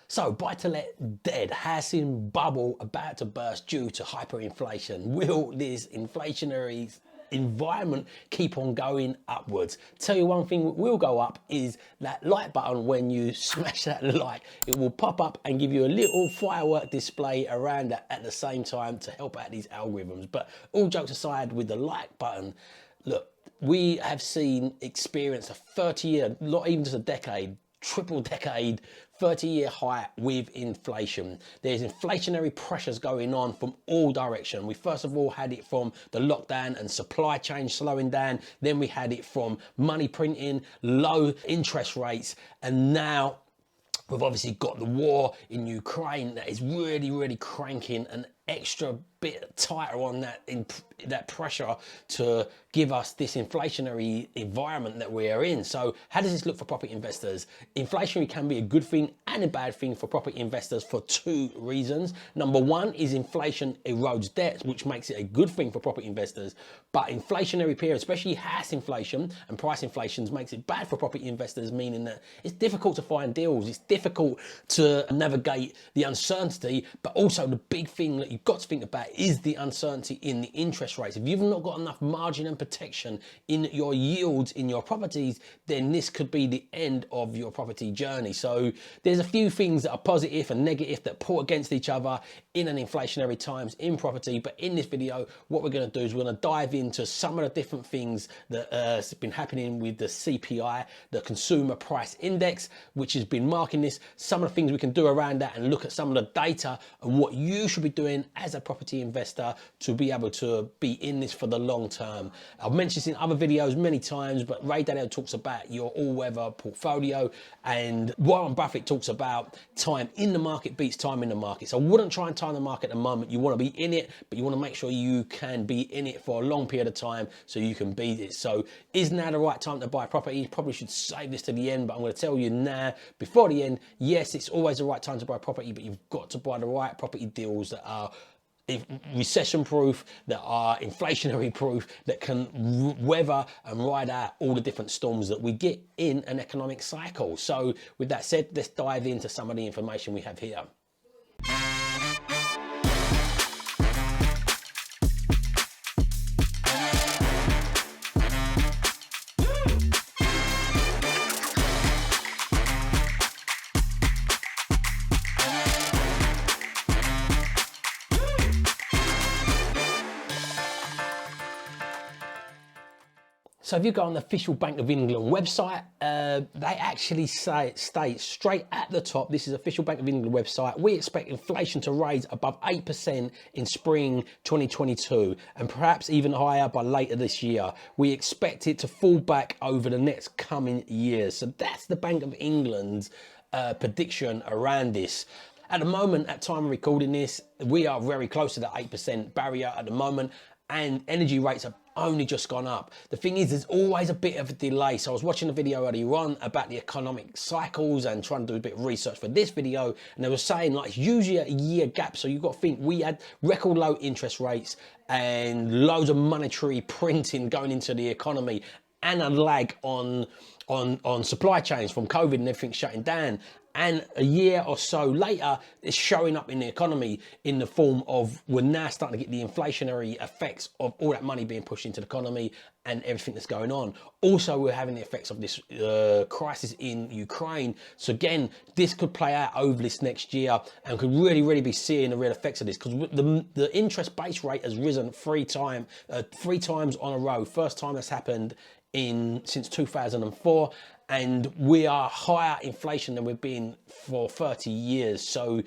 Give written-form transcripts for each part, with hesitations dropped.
So, buy-to-let dead, housing bubble about to burst due to hyperinflation. Will this inflationary environment keep on going upwards? Tell you one thing that will go up is that like button. When you smash that like, it will pop up and give you a little firework display around that at the same time to help out these algorithms. But all jokes aside, with the like button, look, we have experienced a 30-year, not even just a decade, triple decade, 30-year high with inflation. There's inflationary pressures going on from all directions. We first of all had it from the lockdown and supply chain slowing down. Then we had it from money printing, low interest rates, and now we've obviously got the war in Ukraine that is really cranking an extra bit tighter on that pressure to give us this inflationary environment that we are in. So how does this look for property investors? Inflationary can be a good thing and a bad thing for property investors for two reasons. Number one is inflation erodes debt, which makes it a good thing for property investors. But inflationary period, especially house inflation and price inflations, makes it bad for property investors, meaning that it's difficult to find deals. It's difficult to navigate the uncertainty, but also the big thing that you've got to think about is the uncertainty in the interest rates. If you've not got enough margin and protection in your yields in your properties, then this could be the end of your property journey. So there's a few things that are positive and negative that pull against each other in an inflationary times in property. But in this video, what we're going to do is we're going to dive into some of the different things that has been happening with the CPI, the Consumer Price Index, which has been marking this, some of the things we can do around that, and look at some of the data and what you should be doing as a property investor to be able to be in this for the long term. I've mentioned this in other videos many times, but Ray Dalio talks about your all-weather portfolio, and Warren Buffett talks about time in the market beats time in the market. So I wouldn't try and time the market at the moment. You want to be in it, but you want to make sure you can be in it for a long period of time so you can beat it. So is now the right time to buy property? Probably should save this to the end, but I'm going to tell you now before the end, yes, it's always the right time to buy property, but you've got to buy the right property deals that are recession proof, that are inflationary proof, that can weather and ride out all the different storms that we get in an economic cycle. So with that said, let's dive into some of the information we have here. So if you go on the official Bank of England website, they actually state straight at the top, this is official Bank of England website, we expect inflation to rise above 8% in spring 2022 and perhaps even higher by later this year. We expect it to fall back over the next coming years. So that's the Bank of England's prediction around this. At the moment, at time of recording this, we are very close to the 8% barrier at the moment, and energy rates have only just gone up. The thing is, there's always a bit of a delay. So I was watching a video earlier on about the economic cycles and trying to do a bit of research for this video, and they were saying like it's usually a year gap. So you've got to think we had record low interest rates and loads of monetary printing going into the economy, and a lag on supply chains from COVID and everything shutting down. And a year or so later, it's showing up in the economy in the form of we're now starting to get the inflationary effects of all that money being pushed into the economy and everything that's going on. Also, we're having the effects of this crisis in Ukraine. So again, this could play out over this next year and could really be seeing the real effects of this, because the interest base rate has risen three times on a row. First time that's happened since 2004. And we are higher inflation than we've been for 30 years. So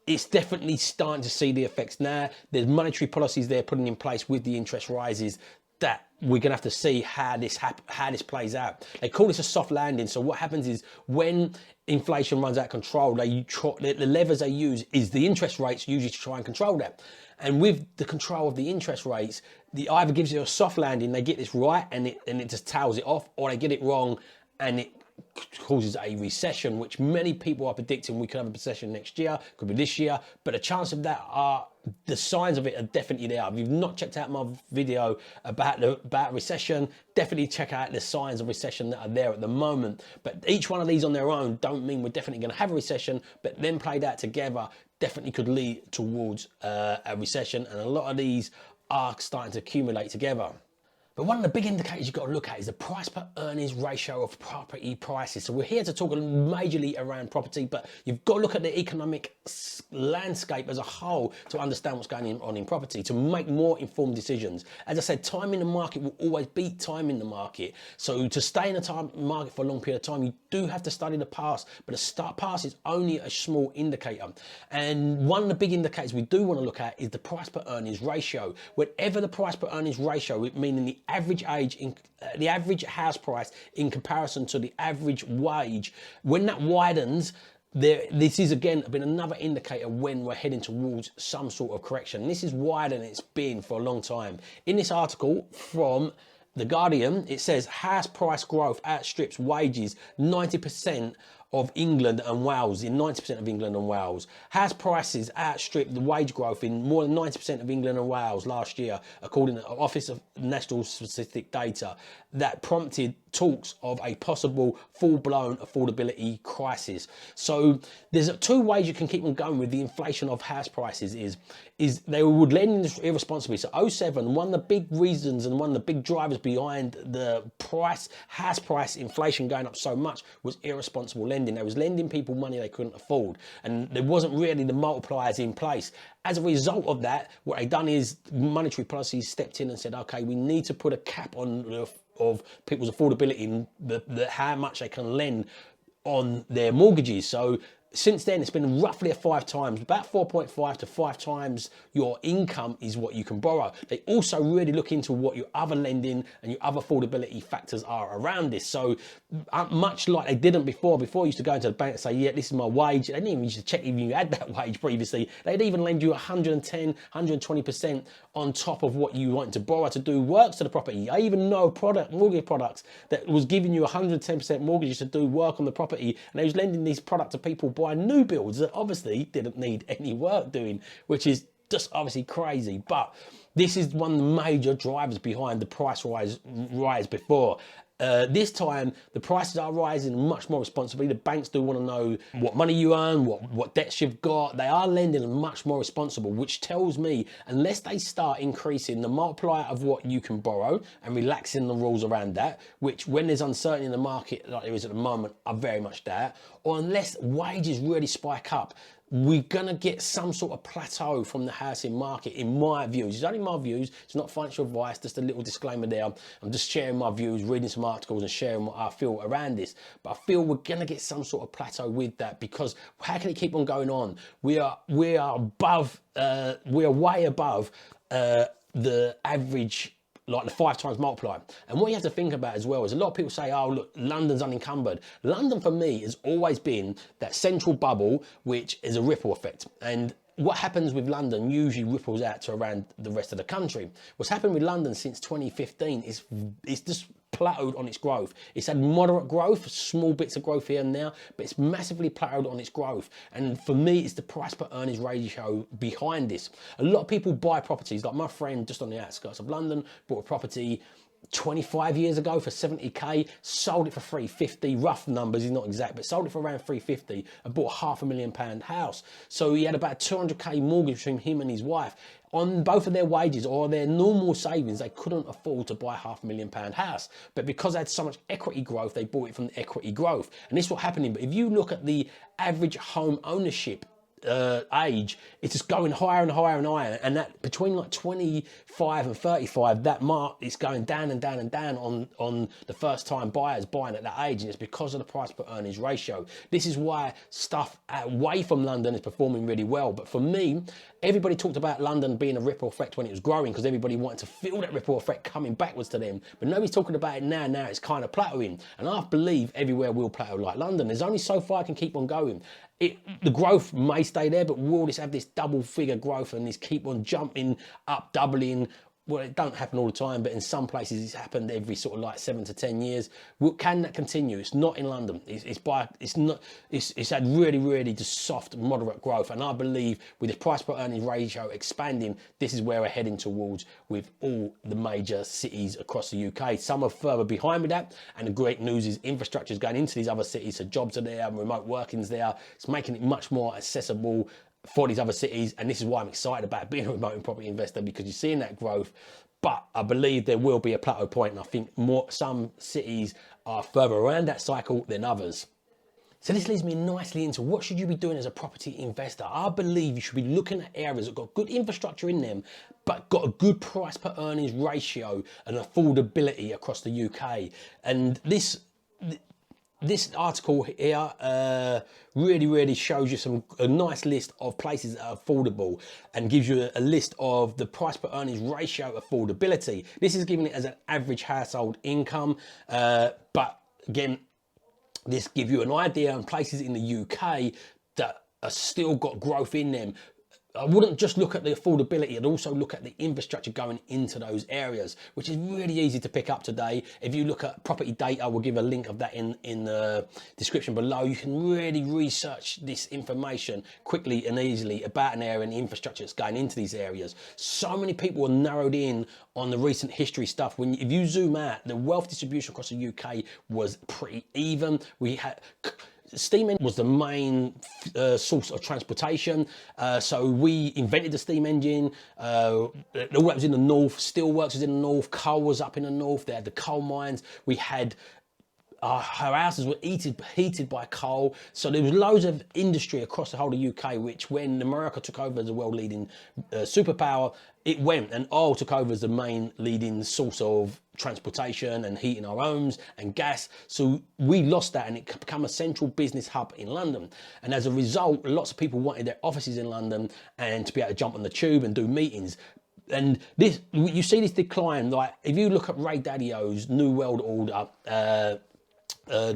it's definitely starting to see the effects now. There's monetary policies they're putting in place with the interest rises that we're gonna have to see how this plays out. They call this a soft landing. So what happens is when inflation runs out of control, the levers they use is the interest rates usually to try and control that. And with the control of the interest rates, the either gives you a soft landing, they get this right and it just tails it off, or they get it wrong and it causes a recession, which many people are predicting we could have a recession next year, could be this year, but the chance of that the signs of it are definitely there. If you've not checked out my video about recession, definitely check out the signs of recession that are there at the moment. But each one of these on their own don't mean we're definitely going to have a recession, but then played out together definitely could lead towards a recession, and a lot of these are starting to accumulate together. But one of the big indicators you've got to look at is the price per earnings ratio of property prices. So we're here to talk majorly around property, but you've got to look at the economic landscape as a whole to understand what's going on in property, to make more informed decisions. As I said, time in the market will always beat time in the market. So to stay in a time market for a long period of time, you do have to study the past, but the past is only a small indicator. And one of the big indicators we do want to look at is the price per earnings ratio. Whenever the price per earnings ratio, meaning the average age the average house price in comparison to the average wage, when that widens, this is again been another indicator when we're heading towards some sort of correction. This is wider than it's been for a long time. In this article from The Guardian, it says house price growth outstrips wages 90% of England and Wales, in 90% of England and Wales. House prices outstripped the wage growth in more than 90% of England and Wales last year, according to the Office of National Statistic Data. That prompted talks of a possible full-blown affordability crisis. So there's two ways you can keep on going with the inflation of house prices is they would lend irresponsibly. So 07, one of the big reasons and one of the big drivers behind the house price inflation going up so much was irresponsible lending. They was lending people money they couldn't afford, and there wasn't really the multipliers in place. As a result of that, what they done is monetary policy stepped in and said, okay, we need to put a cap on of people's affordability and how much they can lend on their mortgages. So since then, it's been roughly about 4.5 to 5 times your income is what you can borrow. They also really look into what your other lending and your other affordability factors are around this. So much like they didn't before you used to go into the bank and say, yeah, this is my wage. They didn't even used to check if you had that wage previously. They'd even lend you 110, 120% on top of what you wanted to borrow to do works to the property. I even know mortgage products that was giving you 110% mortgages to do work on the property, and they was lending these products to people buying new builds that obviously didn't need any work doing, which is just obviously crazy. But this is one of the major drivers behind the price rise before. This time, the prices are rising much more responsibly. The banks do want to know what money you earn, what debts you've got. They are lending much more responsible, which tells me unless they start increasing the multiplier of what you can borrow and relaxing the rules around that, which when there's uncertainty in the market like there is at the moment, I very much doubt, or unless wages really spike up, we're gonna get some sort of plateau from the housing market, in my views. It's only my views, it's not financial advice, just a little disclaimer there. I'm just sharing my views, reading some articles and sharing what I feel around this. But I feel we're gonna get some sort of plateau with that, because how can it keep on going on? We are way above the average, like the 5 times multiplier. And what you have to think about as well is a lot of people say, oh, look, London's unencumbered. London for me has always been that central bubble, which is a ripple effect. And what happens with London usually ripples out to around the rest of the country. What's happened with London since 2015 is it's just plateaued on its growth. It's had moderate growth, small bits of growth here and there, but it's massively plateaued on its growth. And for me, it's the price per earnings ratio behind this. A lot of people buy properties, like my friend just on the outskirts of London bought a property 25 years ago for 70k, sold it for 350, rough numbers, he's not exact, but sold it for around 350 and bought a £500,000 house. So he had about a 200k mortgage between him and his wife. On both of their wages or their normal savings, they couldn't afford to buy a £500,000 house. But because they had so much equity growth, they bought it from the equity growth. And this is what happening. But if you look at the average home ownership age, it's just going higher and higher and higher, and that between like 25 and 35, that mark is going down and down and down on the first time buyers buying at that age, and it's because of the price per earnings ratio. This is why stuff away from London is performing really well. But for me, everybody talked about London being a ripple effect when it was growing, because everybody wanted to feel that ripple effect coming backwards to them, but nobody's talking about it now. Now it's kind of plateauing, and I believe everywhere will plateau like London. There's only so far I can keep on going. The growth may stay there, but will this have this double figure growth and this keep on jumping up, doubling well, it don't happen all the time, but in some places it's happened every sort of like 7 to 10 years. Can that continue? It's not in London. It's had really just soft, moderate growth. And I believe with the price per earnings ratio expanding, this is where we're heading towards with all the major cities across the UK. Some are further behind with that. And the great news is infrastructure is going into these other cities. So jobs are there, remote working's there. It's making it much more accessible for these other cities, and this is why I'm excited about being a remote property investor, because you're seeing that growth. But I believe there will be a plateau point, and I think some cities are further around that cycle than others. So this leads me nicely into what should you be doing as a property investor. I believe you should be looking at areas that got good infrastructure in them, but got a good price per earnings ratio and affordability across the UK. And this article here really shows you a nice list of places that are affordable and gives you a list of the price per earnings ratio affordability. This is giving it as an average household income, but again, this gives you an idea on places in the UK that are still got growth in them. I wouldn't just look at the affordability, I'd also look at the infrastructure going into those areas, which is really easy to pick up today. If you look at property data, we'll give a link of that in the description below. You can really research this information quickly and easily about an area and the infrastructure that's going into these areas. So many people are narrowed in on the recent history stuff. If you zoom out, the wealth distribution across the UK was pretty even. We had steam engine was the main source of transportation, so we invented the steam engine. All that was in the north. Steelworks was in the north. Coal was up in the north. They had the coal mines. We had our houses were heated by coal, so there was loads of industry across the whole of the UK, which when America took over as a world leading superpower, it went, and oil took over as the main leading source of transportation and heating our homes and gas. So we lost that, and it became a central business hub in London. And as a result, lots of people wanted their offices in London and to be able to jump on the tube and do meetings. And this, you see this decline. Like if you look at Ray Dalio's New World Order,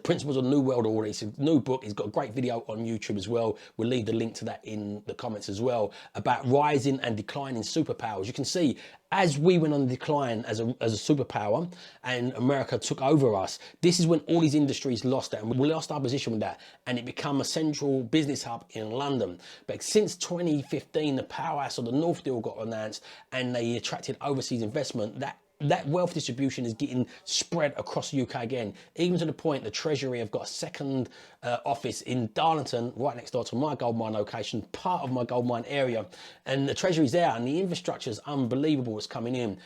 Principles of New World Order. It's a new book. He's got a great video on YouTube as well. We'll leave the link to that in the comments as well, about rising and declining superpowers. You can see as we went on decline as a superpower and America took over us, this is when all these industries lost that, and we lost our position with that, and it became a central business hub in London. But since 2015, the powerhouse of the North Deal got announced and they attracted overseas investment. That wealth distribution is getting spread across the UK again, even to the point the Treasury have got a second office in Darlington, right next door to my gold mine location, part of my gold mine area. And the Treasury's there, and the infrastructure is unbelievable what's coming in.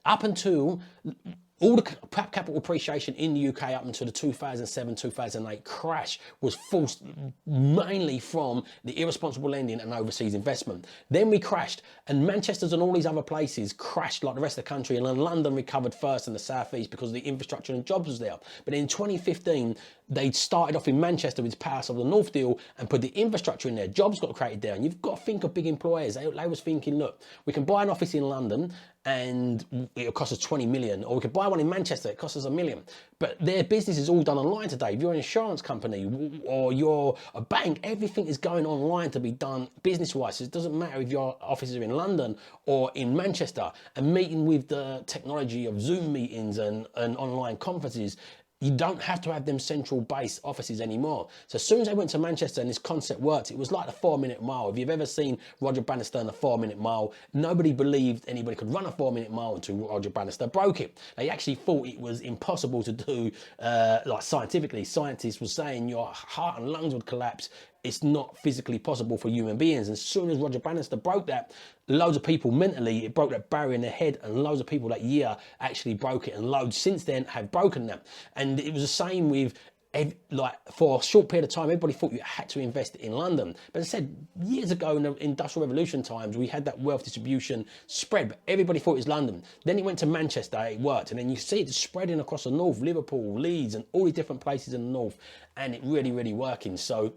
Up until all the capital appreciation in the UK up until the 2007-2008 crash was forced mainly from the irresponsible lending and overseas investment. Then we crashed, and Manchester's and all these other places crashed like the rest of the country, and then London recovered first in the southeast because the infrastructure and jobs was there. But in 2015, they started off in Manchester with the powers of the North Deal and put the infrastructure in there. Jobs got created there, and you've got to think of big employers. They was thinking, look, we can buy an office in London and it'll cost us 20 million, or we could buy one in Manchester, it costs us $1 million. But their business is all done online today. If you're an insurance company or you're a bank, everything is going online to be done business-wise. So it doesn't matter if your offices are in London or in Manchester. And meeting with the technology of Zoom meetings and online conferences, you don't have to have them central base offices anymore. So as soon as I went to Manchester and this concept worked, it was like the 4-minute mile. If you've ever seen Roger Bannister and the 4-minute mile, nobody believed anybody could run a 4-minute mile until Roger Bannister broke it. They actually thought it was impossible to do, like scientifically. Scientists were saying your heart and lungs would collapse. It's not physically possible for human beings. And as soon as Roger Bannister broke that, loads of people mentally, it broke that barrier in their head, and loads of people that year actually broke it, and loads since then have broken that. And it was the same with, like, for a short period of time, everybody thought you had to invest in London. But as I said, years ago in the Industrial Revolution times, we had that wealth distribution spread, but everybody thought it was London. Then it went to Manchester, it worked. And then you see it spreading across the north, Liverpool, Leeds, and all these different places in the north, and it really working. So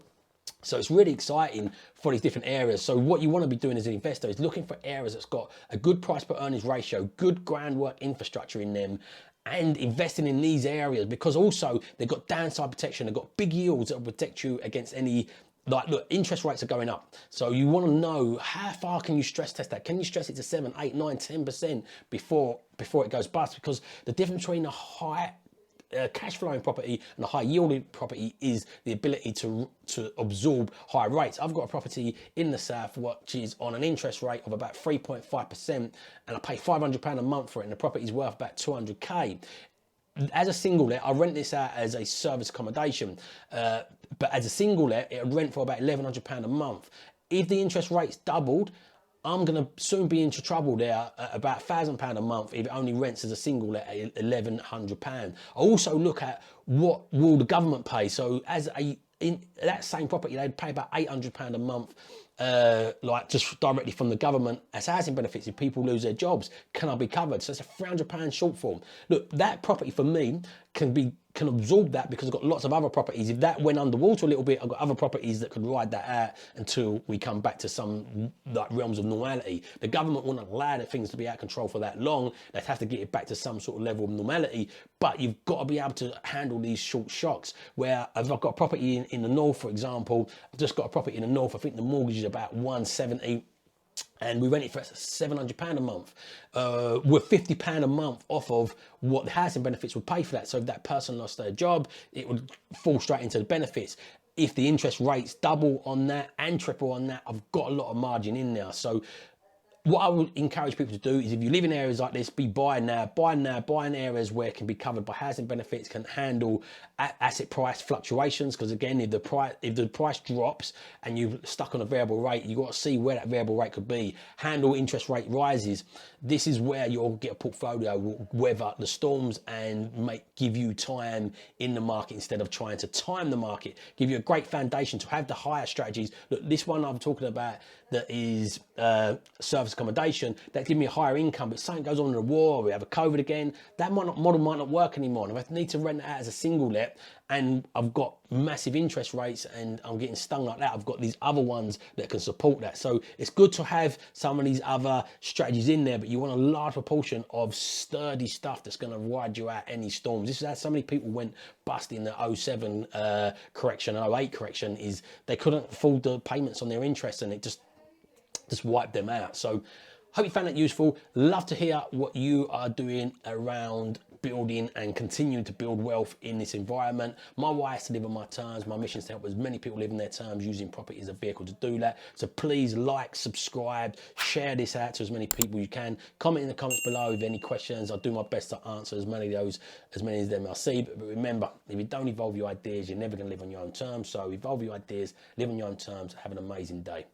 it's really exciting for these different areas. So what you want to be doing as an investor is looking for areas that's got a good price per earnings ratio, good groundwork infrastructure in them, and investing in these areas, because also they've got downside protection, they've got big yields that will protect you against any like, look, interest rates are going up. So you want to know how far can you stress test that? Can you stress it to 7, 8, 9, 10% before it goes bust? Because the difference between a high cash flowing property and a high yielding property is the ability to absorb high rates. I've got a property in the south which is on an interest rate of about 3.5%, and I pay £500 a month for it, and the property is worth about 200k. As a single let, I rent this out as a service accommodation, but as a single let, it would rent for about £1,100 a month. If the interest rates doubled, I'm going to soon be into trouble there at about £1,000 a month if it only rents as a single let at £1,100. I also look at what will the government pay. So in that same property, they'd pay about £800 a month, like just directly from the government as housing benefits. If people lose their jobs, can I be covered? So it's a £300 shortfall. Look, that property for me can absorb that because I've got lots of other properties. If that went underwater a little bit, I've got other properties that could ride that out until we come back to some like realms of normality. The government wouldn't allow things to be out of control for that long. They'd have to get it back to some sort of level of normality, but you've got to be able to handle these short shocks. Where if I've got a property in the north, for example, I've just got a property in the north, I think the mortgage is about 170, and we rent it for £700 a month, with £50 a month off of what the housing benefits would pay for that. So if that person lost their job, it would fall straight into the benefits. If the interest rates double on that and triple on that, I've got a lot of margin in there. So what I would encourage people to do is, if you live in areas like this, be buying now, buying areas where it can be covered by housing benefits, can handle asset price fluctuations. Because again, if the price drops and you're stuck on a variable rate, you've got to see where that variable rate could be. Handle interest rate rises. This is where you'll get a portfolio will weather the storms and give you time in the market instead of trying to time the market. Give you a great foundation to have the higher strategies. Look, this one I'm talking about that is service accommodation, that give me a higher income, but something goes on in the war, we have a COVID again, that model might not work anymore. And if I need to rent it out as a single let and I've got massive interest rates and I'm getting stung like that, I've got these other ones that can support that. So it's good to have some of these other strategies in there, but you want a large proportion of sturdy stuff that's going to ride you out any storms. This is how so many people went bust in the 07 correction, 08 correction, is they couldn't afford the payments on their interest, and it just wipe them out. So hope you found that useful. Love to hear what you are doing around building and continuing to build wealth in this environment. My why is to live on my terms. My mission is to help as many people live on their terms, using property as a vehicle to do that. So please like, subscribe, share this out to as many people you can. Comment in the comments below with any questions. I'll do my best to answer as many of them I see. But remember, if you don't evolve your ideas, you're never going to live on your own terms. So evolve your ideas, live on your own terms. Have an amazing day.